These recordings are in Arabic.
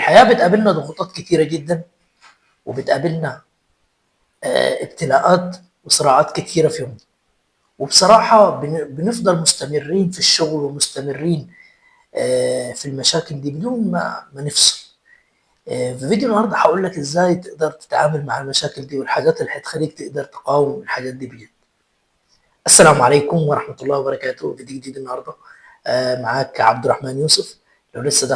الحياة بتقابلنا ضغوطات كتيرة جدا، وبتقابلنا ابتلاءات وصراعات كتيرة في يومنا. وبصراحة بنفضل مستمرين في الشغل ومستمرين في المشاكل دي بدون ما نفصل. في فيديو النهارده هقول لك ازاي تقدر تتعامل مع المشاكل دي والحاجات اللي هتخليك تقدر تقاوم الحاجات دي بجد. السلام عليكم ورحمة الله وبركاته. فيديو جديد النهارده معاك عبد الرحمن يوسف. لو لسه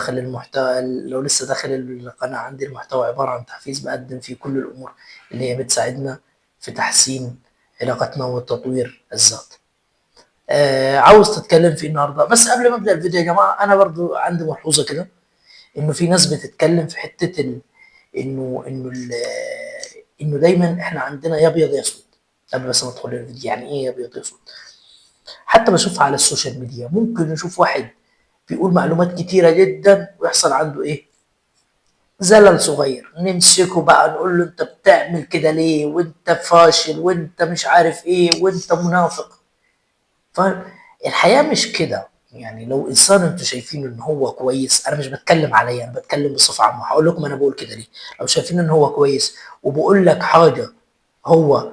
داخل القناة، عندي المحتوى عبارة عن تحفيز بقدم فيه كل الأمور اللي هي بتساعدنا في تحسين علاقتنا وتطوير الذات. عاوز تتكلم فيه النهارده. بس قبل ما ابدا الفيديو يا جماعه، انا برضو عندي ملحوظه كده، انه في ناس بتتكلم في حته انه انه دايما احنا عندنا يا ابيض يا اسود. قبل بس ما ادخل الفيديو، يعني ايه يا ابيض يا اسود؟ حتى بشوفها على السوشيال ميديا، ممكن نشوف واحد بيقول معلومات كتيره جدا ويحصل عنده ايه؟ زلل صغير. نمسكه بقى نقول له انت بتعمل كده ليه، وانت فاشل، وانت مش عارف ايه، وانت منافق. فالحياه مش كده. يعني لو انسان انتوا شايفين ان هو كويس، انا مش بتكلم عليا، انا بتكلم بصفه عامه. هقول لكم انا بقول كده ليه. لو شايفين ان هو كويس وبقول لك حاجه، هو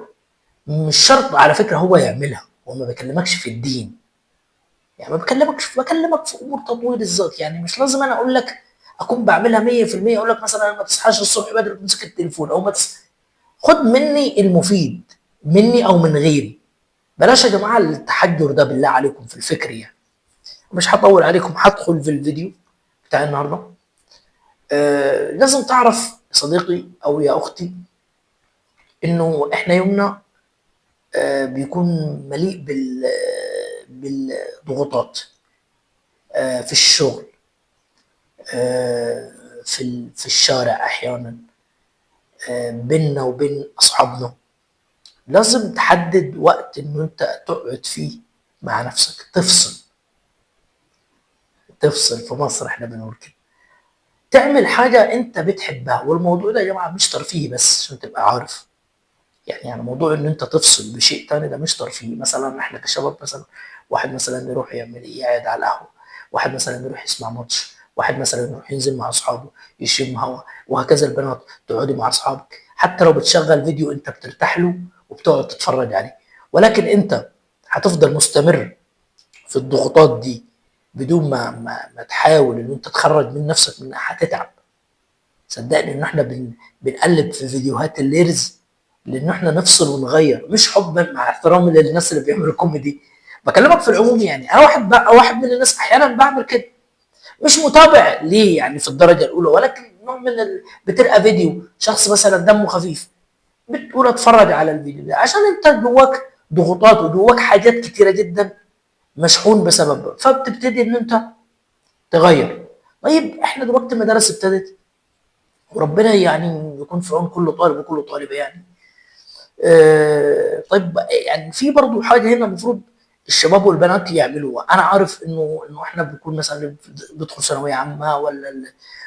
مش شرط على فكره هو يعملها. هو ما بكلمكش في الدين، يعني ما بكلمك في امور تطوير الذات. يعني مش لازم انا اقول لك اكون بعملها 100%. اقول لك مثلا ما تصحاش الصبح بدري تمسك التليفون، او خد مني المفيد، مني او من غيري. بلاش يا جماعه التحجر ده بالله عليكم في الفكر يعني. مش هطول عليكم، هدخل في الفيديو بتاع النهارده. لازم تعرف يا صديقي او يا اختي انه احنا يومنا بيكون مليء بالضغوطات. في الشغل، في الشارع احيانا، بيننا وبين اصحابنا. لازم تحدد وقت انه انت تقعد فيه مع نفسك، تفصل. في مصر احنا بنقول كده، تعمل حاجة انت بتحبها. والموضوع ده يا جماعة مش ترفيهي بس عشان تبقى عارف. يعني موضوع ان انت تفصل بشيء تاني ده مش ترفيهي. مثلا احنا كشباب، مثلا واحد مثلا يروح يعمل ايه؟ يقعد على القهوة. واحد مثلا يروح يسمع ماتش. واحد مثلا يروح ينزل مع اصحابه يشم هوا. وهكذا البنات تقعدي مع اصحابك، حتى لو بتشغل فيديو انت بترتاح له وبتقعد تتفرج عليه. ولكن انت هتفضل مستمر في الضغوطات دي بدون ما تحاول ان انت تخرج من نفسك منها، هتتعب. صدقني ان احنا بنقلب في فيديوهات الليرز لان احنا نفصل ونغير، مش حبا، مع احترامي للناس اللي بيعملوا كوميدي. بكلمك في العموم. يعني انا واحد بقى، واحد من الناس احيانا بعمل كده. مش متابع ليه يعني في الدرجه الاولى، ولكن نوع من بتلقى فيديو شخص مثلا دمه خفيف، بتقول اتفرج على الفيديو ده عشان انت جواك ضغوطات وجواك حاجات كتيره جدا مشحون بسببها، فبتبتدي ان انت تغير. طيب احنا دلوقتي المدارس ابتدت، وربنا يعني يكون في عون كل طالب وكل طالبه يعني. طيب يعني في برضو حاجه هنا المفروض الشباب والبنات يعملوها. انا عارف انه احنا بنكون مثلا بندخل ثانويه عامه،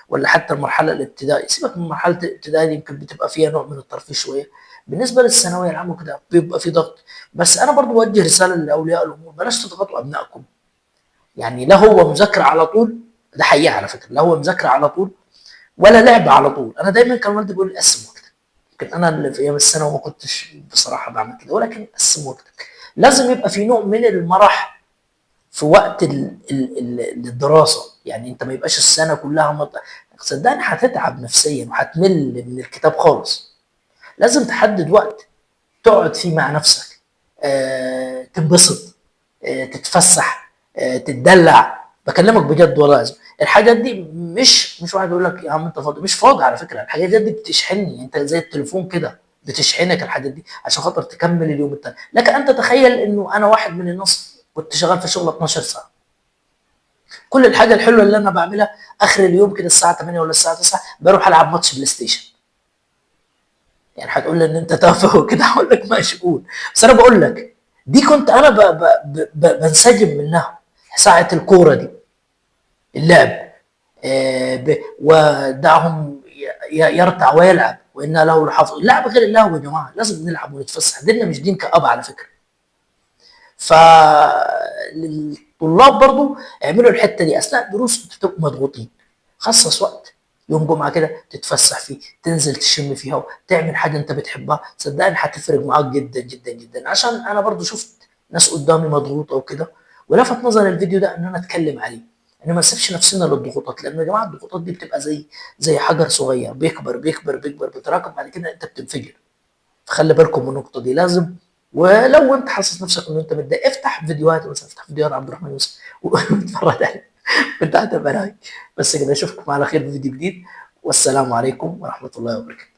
ولا حتى المرحله الابتدائيه. سيبك من مرحله الابتدائيه دي، يمكن بتبقى فيها نوع من الترفيه شويه. بالنسبه للثانويه العامه كده بيبقى في ضغط. بس انا برضو بوجه رساله لاولياء الامور: بلاش تضغطوا ابنائكم. يعني لا هو مذاكره على طول، ده حقيقه على فكره، لا هو مذاكره على طول ولا لعب على طول. انا دايما كان والدي بيقول لي قسم وقتك. يمكن انا اللي في ايام الثانوي ما كنتش بصراحه بعمل كده، ولكن قسم وقتك. لازم يبقى في نوع من المرح في وقت الدراسه. يعني انت ما يبقاش السنه كلها صدقني هتتعب نفسيا وهتمل من الكتاب خالص. لازم تحدد وقت تقعد فيه مع نفسك، تنبسط، تتفسح، تتدلع. بكلمك بجد والله لازم الحاجات دي. مش واحد يقول لك يا عم انت فاضي، مش فاضي على فكره. الحاجات دي بتشحنني، انت زي التليفون كده بتشحنك الحاجات دي عشان خاطر تكمل اليوم التاني. لكن انت تخيل انه انا واحد من الناس كنت شغال في شغل 12 ساعه. كل الحاجه الحلوه اللي انا بعملها اخر اليوم كده الساعه 8 ولا الساعه 9 بروح العب ماتش بلاي ستيشن. يعني هتقول لي ان انت تافه وكده، هقول لك ماشي قول. بس انا بقول لك دي كنت انا بنسجم منها. ساعه الكوره دي، اللعب، ودعهم يرتع ويلعب وإنا له لحافظ. اللعب غير اللهو يا جماعه، لازم نلعب ونتفسح. ديننا مش دين كآبة على فكره. فالطلاب برضو اعملوا الحته دي اثناء الدروس. انتوا بتبقوا مضغوطين، خصص وقت يوم جمعه كده تتفسح فيه، تنزل تشم فيها، تعمل حاجه انت بتحبها، صدقني هتفرق معاك جدا جدا جدا. عشان انا برضو شفت ناس قدامي مضغوطه وكده، ولفت نظري الفيديو ده ان انا اتكلم عليه، ان ما نسيبش نفسنا للضغوطات، لان يا جماعه الضغوطات دي بتبقى زي حجر صغير بيكبر بيكبر بيكبر بيتراكم، بعد كده انت بتنفجر. فخلي بالكم من النقطه دي لازم. ولو انت حاسس نفسك ان انت متضايق، افتح فيديوهات، مثلا افتح فيديوهات عبد الرحمن يوسف واتفرج عليها وانت هتبقى رايق. بس كده اشوفكم على خير في فيديو جديد، والسلام عليكم ورحمه الله وبركاته.